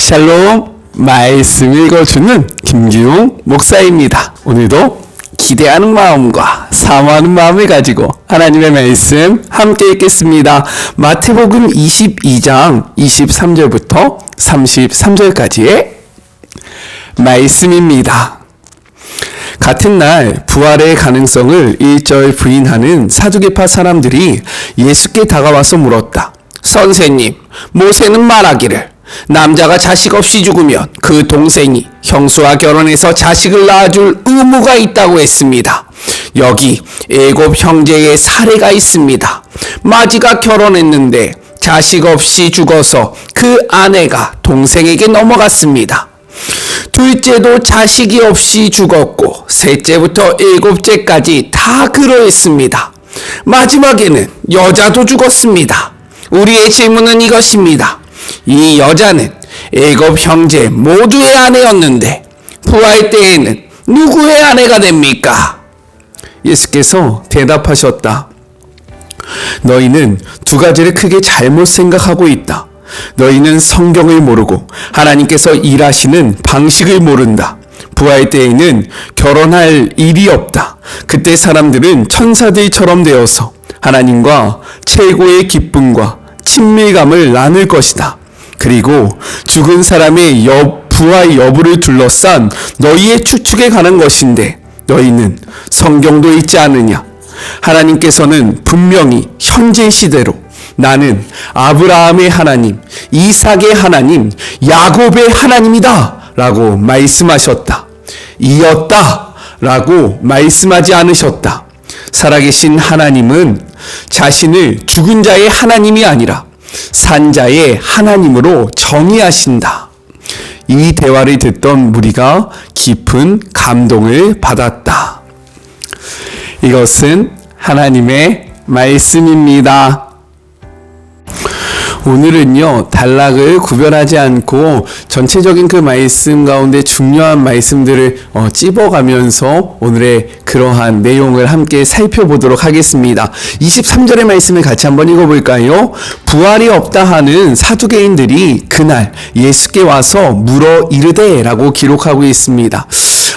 샬롬, 말씀 읽어주는 김기용 목사입니다. 오늘도 기대하는 마음과 사모하는 마음을 가지고 하나님의 말씀 함께 읽겠습니다. 마태복음 22장 23절부터 33절까지의 말씀입니다. 같은 날 부활의 가능성을 일절 부인하는 사두개파 사람들이 예수께 다가와서 물었다. 선생님, 모세는 말하기를 남자가 자식 없이 죽으면 그 동생이 형수와 결혼해서 자식을 낳아줄 의무가 있다고 했습니다. 여기 애곱 형제의 사례가 있습니다. 마지가 결혼했는데 자식 없이 죽어서 그 아내가 동생에게 넘어갔습니다. 둘째도 자식이 없이 죽었고 셋째부터 일곱째까지 다 그러했습니다. 마지막에는 여자도 죽었습니다. 우리의 질문은 이것입니다. 이 여자는 일곱 형제 모두의 아내였는데 부활 때에는 누구의 아내가 됩니까? 예수께서 대답하셨다. 너희는 두 가지를 크게 잘못 생각하고 있다. 너희는 성경을 모르고 하나님께서 일하시는 방식을 모른다. 부활 때에는 결혼할 일이 없다. 그때 사람들은 천사들처럼 되어서 하나님과 최고의 기쁨과 친밀감을 나눌 것이다. 그리고 죽은 사람의 부활 여부를 둘러싼 너희의 추측에 관한 것인데 너희는 성경도 읽지 않느냐? 하나님께서는 분명히 현재 시대로 나는 아브라함의 하나님, 이삭의 하나님, 야곱의 하나님이다 라고 말씀하셨다. 이었다 라고 말씀하지 않으셨다. 살아계신 하나님은 자신을 죽은 자의 하나님이 아니라 산 자의 하나님으로 정의하신다. 이 대화를 듣던 무리가 깊은 감동을 받았다. 이것은 하나님의 말씀입니다. 오늘은요, 단락을 구별하지 않고 전체적인 그 말씀 가운데 중요한 말씀들을 찝어가면서 오늘의 그러한 내용을 함께 살펴보도록 하겠습니다. 23절의 말씀을 같이 한번 읽어볼까요? 부활이 없다 하는 사두개인들이 그날 예수께 와서 물어 이르되 라고 기록하고 있습니다.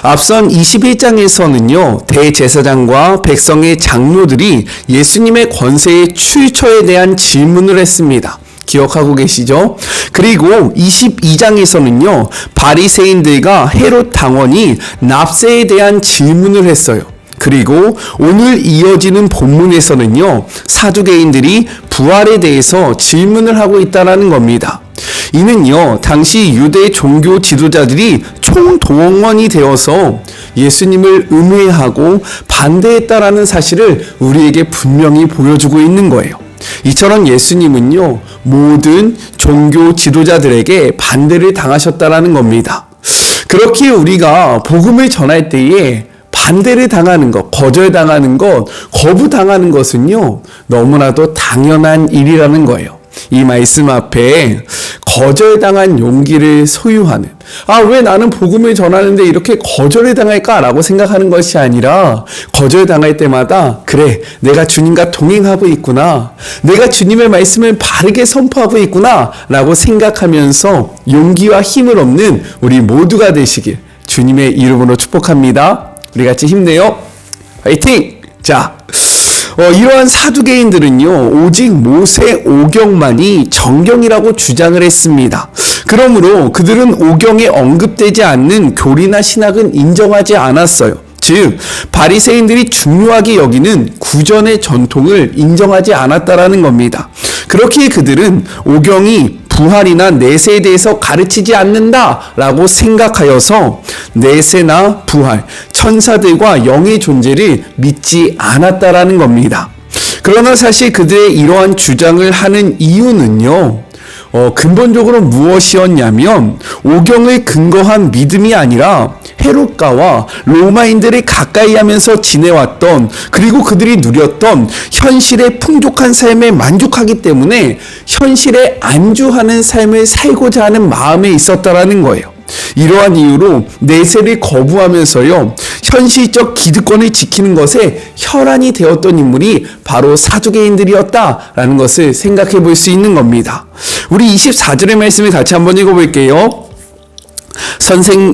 앞선 21장에서는요, 대제사장과 백성의 장로들이 예수님의 권세의 출처에 대한 질문을 했습니다. 기억하고 계시죠? 그리고 22장에서는요, 바리새인들과 헤롯 당원이 납세에 대한 질문을 했어요. 그리고 오늘 이어지는 본문에서는요, 사두개인들이 부활에 대해서 질문을 하고 있다는 겁니다. 이는요, 당시 유대 종교 지도자들이 총동원이 되어서 예수님을 음해하고 반대했다라는 사실을 우리에게 분명히 보여주고 있는 거예요. 이처럼 예수님은요, 모든 종교 지도자들에게 반대를 당하셨다라는 겁니다. 그렇게 우리가 복음을 전할 때에 반대를 당하는 것, 거절당하는 것, 거부당하는 것은요, 너무나도 당연한 일이라는 거예요. 이 말씀 앞에 거절당한 용기를 소유하는, 왜 나는 복음을 전하는데 이렇게 거절을 당할까라고 생각하는 것이 아니라, 거절당할 때마다 그래, 내가 주님과 동행하고 있구나, 내가 주님의 말씀을 바르게 선포하고 있구나 라고 생각하면서 용기와 힘을 얻는 우리 모두가 되시길 주님의 이름으로 축복합니다. 우리 같이 힘내요. 화이팅! 자, 이러한 사두개인들은요, 오직 모세 오경만이 정경이라고 주장을 했습니다. 그러므로 그들은 오경에 언급되지 않는 교리나 신학은 인정하지 않았어요. 즉, 바리새인들이 중요하게 여기는 구전의 전통을 인정하지 않았다라는 겁니다. 그렇기에 그들은 오경이 부활이나 내세에 대해서 가르치지 않는다라고 생각하여서 내세나 부활, 천사들과 영의 존재를 믿지 않았다라는 겁니다. 그러나 사실 그들의 이러한 주장을 하는 이유는요, 근본적으로 무엇이었냐면 오경을 근거한 믿음이 아니라 헤롯가와 로마인들을 가까이 하면서 지내왔던, 그리고 그들이 누렸던 현실의 풍족한 삶에 만족하기 때문에 현실에 안주하는 삶을 살고자 하는 마음에 있었다라는 거예요. 이러한 이유로 내세를 거부하면서요, 현실적 기득권을 지키는 것에 혈안이 되었던 인물이 바로 사두개인들이었다라는 것을 생각해 볼 수 있는 겁니다. 우리 24절의 말씀을 같이 한번 읽어볼게요.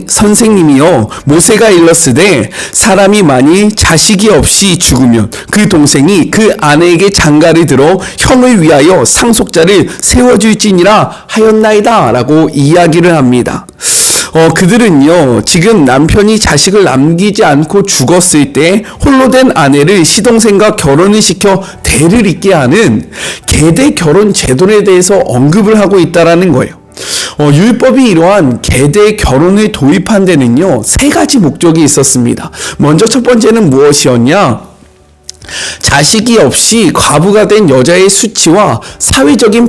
선생님이요, 모세가 일렀으되 사람이 만일 자식이 없이 죽으면 그 동생이 그 아내에게 장가를 들어 형을 위하여 상속자를 세워줄지니라 하였나이다 라고 이야기를 합니다. 그들은요, 지금 남편이 자식을 남기지 않고 죽었을 때 홀로 된 아내를 시동생과 결혼을 시켜 대를 잇게 하는 계대 결혼 제도에 대해서 언급을 하고 있다라는 거예요. 율법이 이러한 계대 결혼을 도입한 데는요, 세 가지 목적이 있었습니다. 먼저 첫 번째는 무엇이었냐? 자식이 없이 과부가 된 여자의 수치와 사회적인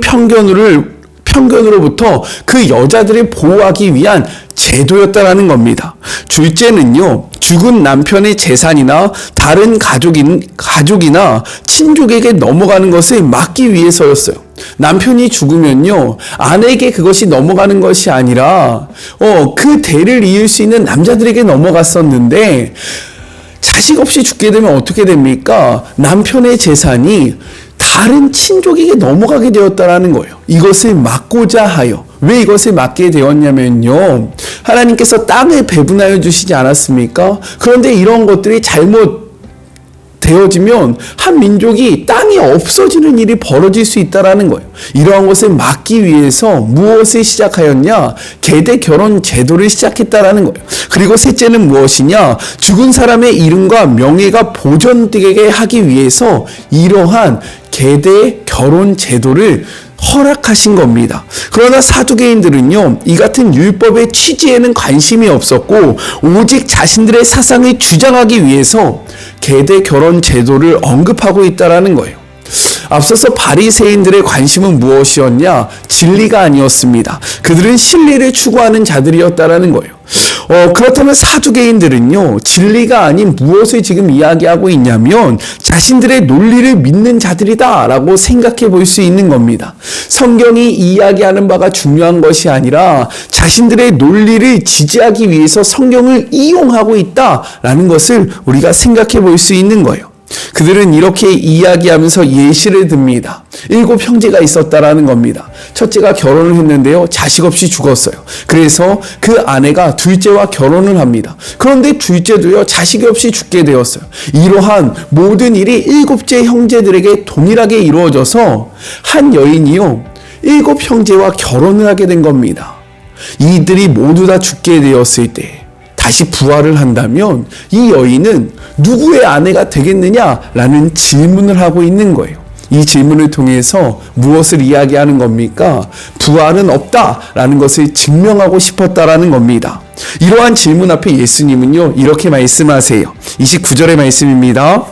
편견으로부터 그 여자들을 보호하기 위한 제도였다라는 겁니다. 둘째는요, 죽은 남편의 재산이나 다른 가족이나 친족에게 넘어가는 것을 막기 위해서였어요. 남편이 죽으면요, 아내에게 그것이 넘어가는 것이 아니라 그 대를 이을 수 있는 남자들에게 넘어갔었는데, 자식 없이 죽게 되면 어떻게 됩니까? 남편의 재산이 다른 친족에게 넘어가게 되었다라는 거예요. 이것을 막고자 하여. 왜 이것을 막게 되었냐면요, 하나님께서 땅을 배분하여 주시지 않았습니까? 그런데 이런 것들이 잘못 되어지면 한 민족이 땅이 없어지는 일이 벌어질 수 있다라는 거예요. 이러한 것을 막기 위해서 무엇을 시작하였냐? 계대 결혼 제도를 시작했다라는 거예요. 그리고 셋째는 무엇이냐? 죽은 사람의 이름과 명예가 보존되게 하기 위해서 이러한 계대 결혼 제도를 허락하신 겁니다. 그러나 사두개인들은요, 이 같은 율법의 취지에는 관심이 없었고 오직 자신들의 사상을 주장하기 위해서 계대 결혼 제도를 언급하고 있다라는 거예요. 앞서서 바리새인들의 관심은 무엇이었냐? 진리가 아니었습니다. 그들은 진리를 추구하는 자들이었다라는 거예요. 그렇다면 사두개인들은요, 진리가 아닌 무엇을 지금 이야기하고 있냐면 자신들의 논리를 믿는 자들이다 라고 생각해 볼 수 있는 겁니다. 성경이 이야기하는 바가 중요한 것이 아니라 자신들의 논리를 지지하기 위해서 성경을 이용하고 있다라는 것을 우리가 생각해 볼 수 있는 거예요. 그들은 이렇게 이야기하면서 예시를 듭니다. 7 형제가 있었다라는 겁니다. 첫째가 결혼을 했는데요, 자식 없이 죽었어요. 그래서 그 아내가 둘째와 결혼을 합니다. 그런데 둘째도요, 자식이 없이 죽게 되었어요. 이러한 모든 일이 7째 형제들에게 동일하게 이루어져서 한 여인이요, 7 형제와 결혼을 하게 된 겁니다. 이들이 모두 다 죽게 되었을 때 다시 부활을 한다면 이 여인은 누구의 아내가 되겠느냐라는 질문을 하고 있는 거예요. 이 질문을 통해서 무엇을 이야기하는 겁니까? 부활은 없다라는 것을 증명하고 싶었다라는 겁니다. 이러한 질문 앞에 예수님은요, 이렇게 말씀하세요. 29절의 말씀입니다.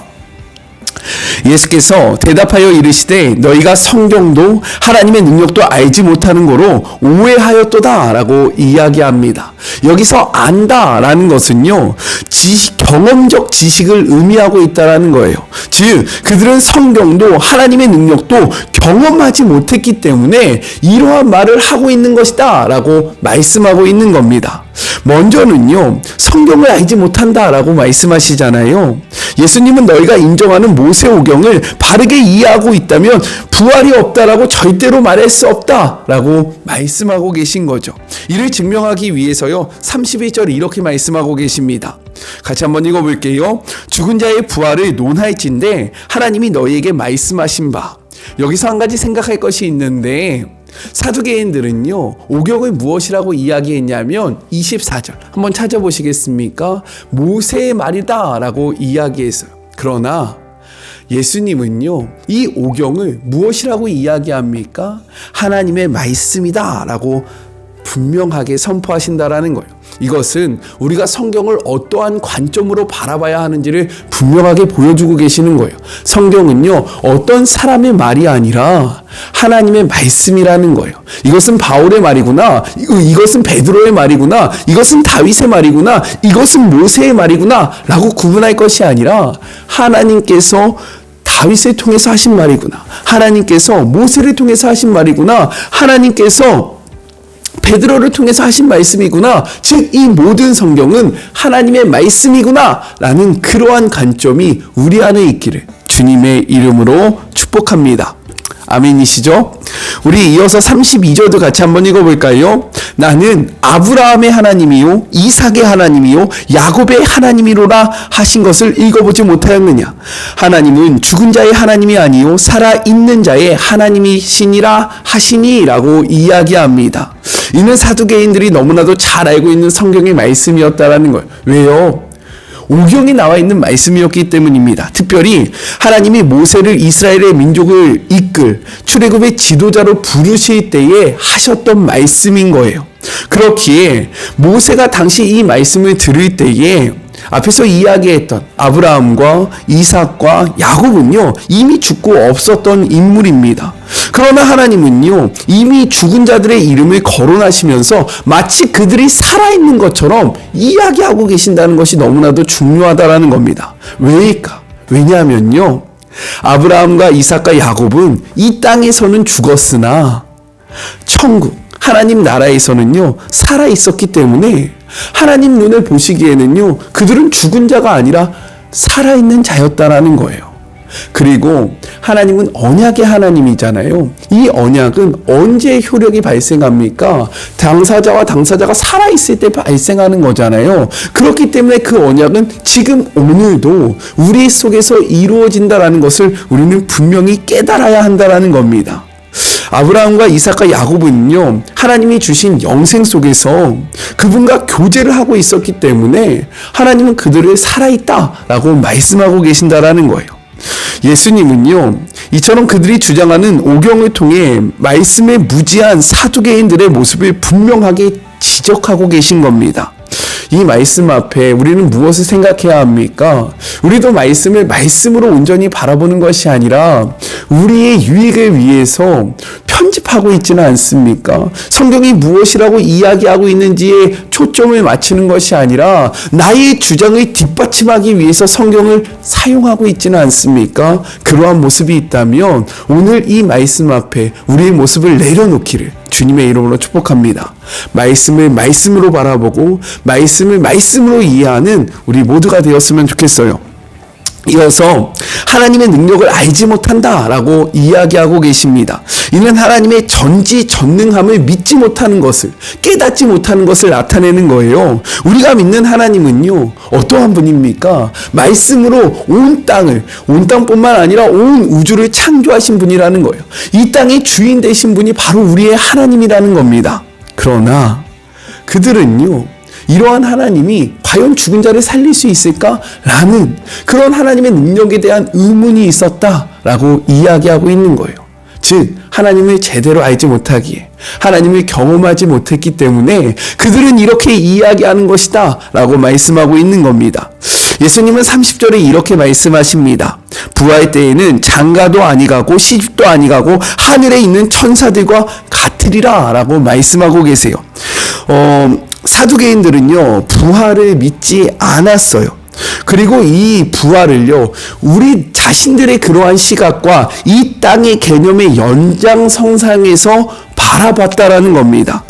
예수께서 대답하여 이르시되 너희가 성경도 하나님의 능력도 알지 못하는 거로 오해하였도다 라고 이야기합니다. 여기서 안다라는 것은요, 경험적 지식을 의미하고 있다라는 거예요. 즉 그들은 성경도 하나님의 능력도 경험하지 못했기 때문에 이러한 말을 하고 있는 것이다 라고 말씀하고 있는 겁니다. 먼저는요, 성경을 알지 못한다라고 말씀하시잖아요. 예수님은 너희가 인정하는 모세오경을 바르게 이해하고 있다면 부활이 없다라고 절대로 말할 수 없다라고 말씀하고 계신 거죠. 이를 증명하기 위해서요, 31절 이렇게 말씀하고 계십니다. 같이 한번 읽어볼게요. 죽은 자의 부활을 논할진대 하나님이 너희에게 말씀하신 바. 여기서 한 가지 생각할 것이 있는데, 사두개인들은요, 오경을 무엇이라고 이야기했냐면 24절 한번 찾아보시겠습니까? 모세의 말이다 라고 이야기했어요. 그러나 예수님은요, 이 오경을 무엇이라고 이야기합니까? 하나님의 말씀이다 라고 분명하게 선포하신다라는 거예요. 이것은 우리가 성경을 어떠한 관점으로 바라봐야 하는지를 분명하게 보여주고 계시는 거예요. 성경은요, 어떤 사람의 말이 아니라 하나님의 말씀이라는 거예요. 이것은 바울의 말이구나, 이것은 베드로의 말이구나, 이것은 다윗의 말이구나, 이것은 모세의 말이구나 라고 구분할 것이 아니라 하나님께서 다윗을 통해서 하신 말이구나, 하나님께서 모세를 통해서 하신 말이구나, 하나님께서 베드로를 통해서 하신 말씀이구나, 즉 이 모든 성경은 하나님의 말씀이구나 라는 그러한 관점이 우리 안에 있기를 주님의 이름으로 축복합니다. 아멘이시죠? 우리 이어서 32절도 같이 한번 읽어볼까요? 나는 아브라함의 하나님이요 이삭의 하나님이요 야곱의 하나님이로라 하신 것을 읽어보지 못하였느냐. 하나님은 죽은 자의 하나님이 아니요 살아있는 자의 하나님이시니라 하시니 라고 이야기합니다. 이는 사두개인들이 너무나도 잘 알고 있는 성경의 말씀이었다라는 거예요. 왜요? 오경에 나와 있는 말씀이었기 때문입니다. 특별히 하나님이 모세를 이스라엘의 민족을 이끌 출애굽의 지도자로 부르실 때에 하셨던 말씀인 거예요. 그렇기에 모세가 당시 이 말씀을 들을 때에 앞에서 이야기했던 아브라함과 이삭과 야곱은요 이미 죽고 없었던 인물입니다. 그러나 하나님은요 이미 죽은 자들의 이름을 거론하시면서 마치 그들이 살아있는 것처럼 이야기하고 계신다는 것이 너무나도 중요하다라는 겁니다. 왜일까? 왜냐하면요 아브라함과 이삭과 야곱은 이 땅에서는 죽었으나 천국 하나님 나라에서는요 살아 있었기 때문에 하나님 눈에 보시기에는요 그들은 죽은 자가 아니라 살아있는 자였다라는 거예요. 그리고 하나님은 언약의 하나님이잖아요. 이 언약은 언제 효력이 발생합니까? 당사자와 당사자가 살아있을 때 발생하는 거잖아요. 그렇기 때문에 그 언약은 지금 오늘도 우리 속에서 이루어진다라는 것을 우리는 분명히 깨달아야 한다라는 겁니다. 아브라함과 이삭과 야곱은요 하나님이 주신 영생 속에서 그분과 교제를 하고 있었기 때문에 하나님은 그들을 살아있다라고 말씀하고 계신다라는 거예요. 예수님은요 이처럼 그들이 주장하는 오경을 통해 말씀에 무지한 사두개인들의 모습을 분명하게 지적하고 계신 겁니다. 이 말씀 앞에 우리는 무엇을 생각해야 합니까? 우리도 말씀을 말씀으로 온전히 바라보는 것이 아니라 우리의 유익을 위해서 편집하고 있지는 않습니까? 성경이 무엇이라고 이야기하고 있는지에 초점을 맞추는 것이 아니라 나의 주장을 뒷받침하기 위해서 성경을 사용하고 있지는 않습니까? 그러한 모습이 있다면 오늘 이 말씀 앞에 우리의 모습을 내려놓기를 주님의 이름으로 축복합니다. 말씀을 말씀으로 바라보고 말씀을 말씀으로 이해하는 우리 모두가 되었으면 좋겠어요. 이어서 하나님의 능력을 알지 못한다라고 이야기하고 계십니다. 이는 하나님의 전지전능함을 믿지 못하는 것을, 깨닫지 못하는 것을 나타내는 거예요. 우리가 믿는 하나님은요 어떠한 분입니까? 말씀으로 온 땅뿐만 아니라 온 우주를 창조하신 분이라는 거예요. 이 땅의 주인 되신 분이 바로 우리의 하나님이라는 겁니다. 그러나 그들은요 이러한 하나님이 과연 죽은 자를 살릴 수 있을까? 라는 그런 하나님의 능력에 대한 의문이 있었다라고 이야기하고 있는 거예요. 즉 하나님을 제대로 알지 못하기에 하나님을 경험하지 못했기 때문에 그들은 이렇게 이야기하는 것이다 라고 말씀하고 있는 겁니다. 예수님은 30절에 이렇게 말씀하십니다. 부활 때에는 장가도 아니가고 시집도 아니가고 하늘에 있는 천사들과 같으리라 라고 말씀하고 계세요. 사두개인들은요 부활을 믿지 않았어요. 그리고 이 부활을요 우리 자신들의 그러한 시각과 이 땅의 개념의 연장선상에서 바라봤다라는 겁니다.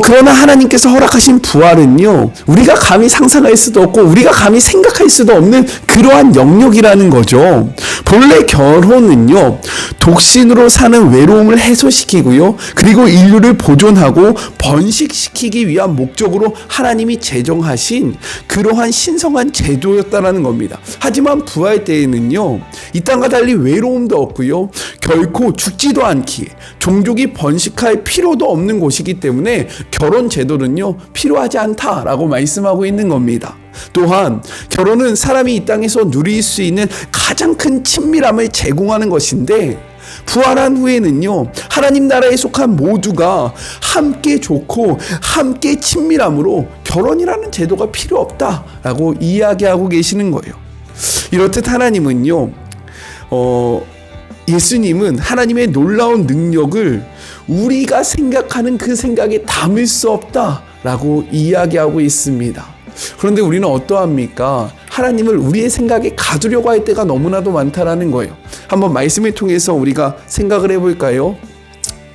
그러나 하나님께서 허락하신 부활은요 우리가 감히 상상할 수도 없고 우리가 감히 생각할 수도 없는 그러한 영역이라는 거죠. 본래 결혼은요 독신으로 사는 외로움을 해소시키고요 그리고 인류를 보존하고 번식시키기 위한 목적으로 하나님이 제정하신 그러한 신성한 제도였다라는 겁니다. 하지만 부활 때에는요 이 땅과 달리 외로움도 없고요 결코 죽지도 않기에 종족이 번식할 필요도 없는 곳이기 때문에 결혼 제도는요 필요하지 않다라고 말씀하고 있는 겁니다. 또한 결혼은 사람이 이 땅에서 누릴 수 있는 가장 큰 친밀함을 제공하는 것인데 부활한 후에는요 하나님 나라에 속한 모두가 함께 좋고 함께 친밀함으로 결혼이라는 제도가 필요 없다라고 이야기하고 계시는 거예요. 이렇듯 하나님은요 예수님은 하나님의 놀라운 능력을 우리가 생각하는 그 생각에 담을 수 없다라고 이야기하고 있습니다. 그런데 우리는 어떠합니까? 하나님을 우리의 생각에 가두려고 할 때가 너무나도 많다라는 거예요. 한번 말씀을 통해서 우리가 생각을 해볼까요?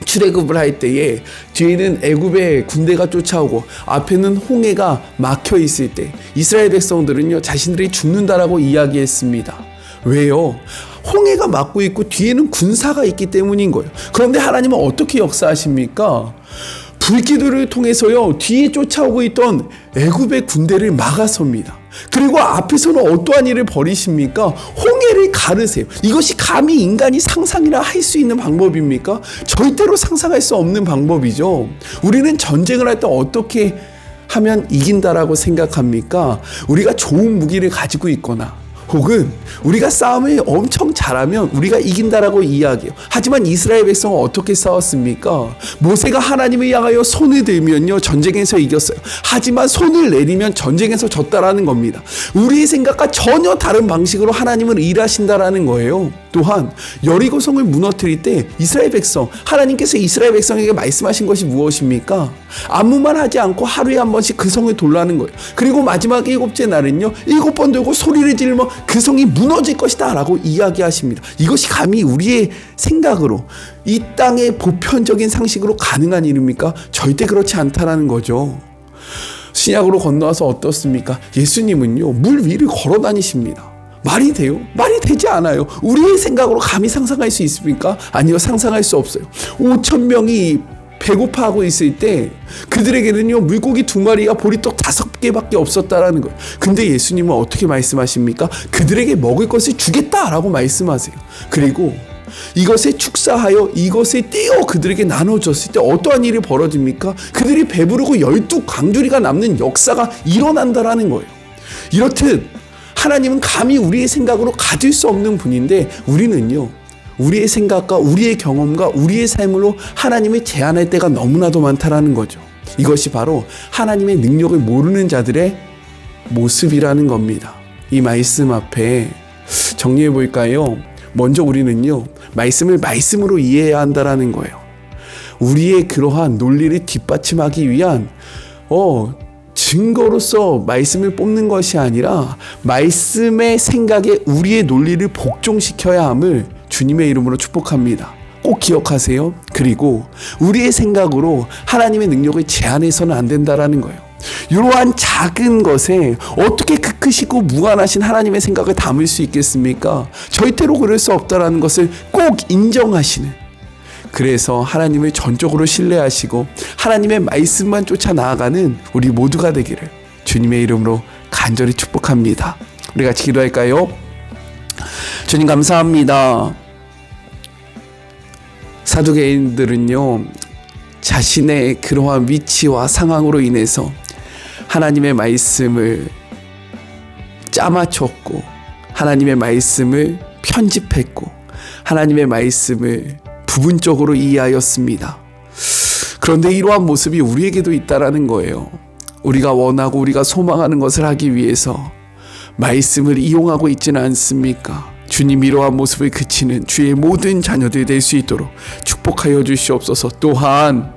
출애굽을 할 때에 뒤에는 애굽의 군대가 쫓아오고 앞에는 홍해가 막혀 있을 때 이스라엘 백성들은요 자신들이 죽는다라고 이야기했습니다. 왜요? 홍해가 막고 있고 뒤에는 군사가 있기 때문인 거예요. 그런데 하나님은 어떻게 역사하십니까? 불기둥을 통해서요, 뒤에 쫓아오고 있던 애굽의 군대를 막아섭니다. 그리고 앞에서는 어떠한 일을 벌이십니까? 홍해를 가르세요. 이것이 감히 인간이 상상이나 할 수 있는 방법입니까? 절대로 상상할 수 없는 방법이죠. 우리는 전쟁을 할 때 어떻게 하면 이긴다라고 생각합니까? 우리가 좋은 무기를 가지고 있거나 혹은 우리가 싸움을 엄청 잘하면 우리가 이긴다라고 이야기해요. 하지만 이스라엘 백성은 어떻게 싸웠습니까? 모세가 하나님을 향하여 손을 들면요, 전쟁에서 이겼어요. 하지만 손을 내리면 전쟁에서 졌다라는 겁니다. 우리의 생각과 전혀 다른 방식으로 하나님은 일하신다라는 거예요. 또한 여리고성을 무너뜨릴 때 이스라엘 백성, 하나님께서 이스라엘 백성에게 말씀하신 것이 무엇입니까? 아무 말 하지 않고 하루에 한 번씩 그 성을 돌라는 거예요. 그리고 마지막 7째 날은요, 7번 돌고 소리를 지르며 그 성이 무너질 것이다 라고 이야기하십니다. 이것이 감히 우리의 생각으로, 이 땅의 보편적인 상식으로 가능한 일입니까? 절대 그렇지 않다라는 거죠. 신약으로 건너와서 어떻습니까? 예수님은요, 물 위를 걸어 다니십니다. 말이 돼요? 말이 되지 않아요. 우리의 생각으로 감히 상상할 수 있습니까? 아니요, 상상할 수 없어요. 5,000명이 배고파하고 있을 때 그들에게는요, 물고기 2마리와 보리떡 5개밖에 없었다라는 거예요. 근데 예수님은 어떻게 말씀하십니까? 그들에게 먹을 것을 주겠다라고 말씀하세요. 그리고 이것에 축사하여 이것을 떼어 그들에게 나눠줬을 때 어떠한 일이 벌어집니까? 그들이 배부르고 12광주리가 남는 역사가 일어난다라는 거예요. 이렇듯 하나님은 감히 우리의 생각으로 가질 수 없는 분인데, 우리는요, 우리의 생각과 우리의 경험과 우리의 삶으로 하나님을 제한할 때가 너무나도 많다라는 거죠. 이것이 바로 하나님의 능력을 모르는 자들의 모습이라는 겁니다. 이 말씀 앞에 정리해 볼까요? 먼저 우리는요, 말씀을 말씀으로 이해해야 한다라는 거예요. 우리의 그러한 논리를 뒷받침하기 위한 증거로서 말씀을 뽑는 것이 아니라 말씀의 생각에 우리의 논리를 복종시켜야 함을 주님의 이름으로 축복합니다. 꼭 기억하세요. 그리고 우리의 생각으로 하나님의 능력을 제한해서는 안 된다라는 거예요. 이러한 작은 것에 어떻게 그 크시고 무한하신 하나님의 생각을 담을 수 있겠습니까? 절대로 그럴 수 없다라는 것을 꼭 인정하시는, 그래서 하나님을 전적으로 신뢰하시고 하나님의 말씀만 쫓아 나아가는 우리 모두가 되기를 주님의 이름으로 간절히 축복합니다. 우리 같이 기도할까요? 주님 감사합니다. 사두개인들은요, 자신의 그러한 위치와 상황으로 인해서 하나님의 말씀을 짜맞췄고 하나님의 말씀을 편집했고 하나님의 말씀을 부분적으로 이해하였습니다. 그런데 이러한 모습이 우리에게도 있다라는 거예요. 우리가 원하고 우리가 소망하는 것을 하기 위해서 말씀을 이용하고 있지는 않습니까? 주님, 이러한 모습을 그치는 주의 모든 자녀들이 될 수 있도록 축복하여 주시옵소서. 또한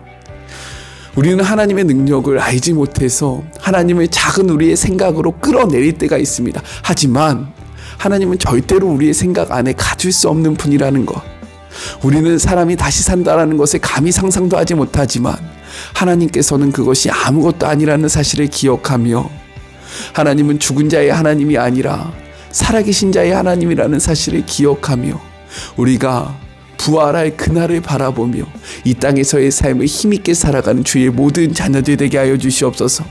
우리는 하나님의 능력을 알지 못해서 하나님을 작은 우리의 생각으로 끌어내릴 때가 있습니다. 하지만 하나님은 절대로 우리의 생각 안에 가질 수 없는 분이라는 것, 우리는 사람이 다시 산다라는 것을 감히 상상도 하지 못하지만 하나님께서는 그것이 아무것도 아니라는 사실을 기억하며, 하나님은 죽은 자의 하나님이 아니라 살아계신 자의 하나님이라는 사실을 기억하며, 우리가 부활할 그날을 바라보며 이 땅에서의 삶을 힘있게 살아가는 주의 모든 자녀들 되게 하여 주시옵소서.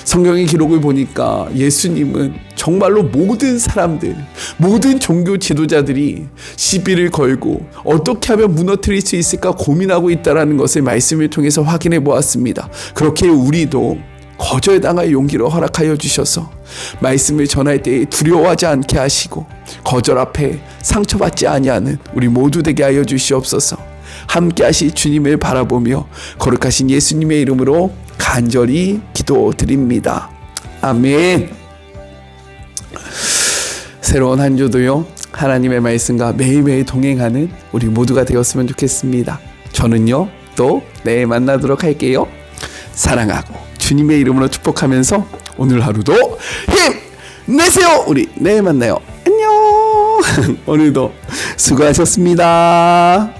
성경의 기록을 보니까 예수님은 정말로 모든 사람들, 모든 종교 지도자들이 시비를 걸고 어떻게 하면 무너뜨릴 수 있을까 고민하고 있다는 것을 말씀을 통해서 확인해 보았습니다. 그렇게 우리도 거절당할 용기를 허락하여 주셔서 말씀을 전할 때 두려워하지 않게 하시고 거절 앞에 상처받지 아니하는 우리 모두 되게 하여 주시옵소서. 함께 하실 주님을 바라보며 거룩하신 예수님의 이름으로 간절히 기도드립니다. 아멘. 새로운 한 주도요, 하나님의 말씀과 매일매일 동행하는 우리 모두가 되었으면 좋겠습니다. 저는요, 또 내일 만나도록 사랑하고 주님의 이름으로 축복하면서 오늘 하루도 힘내세요. 우리 내일 만나요. 안녕. 오늘도 수고하셨습니다.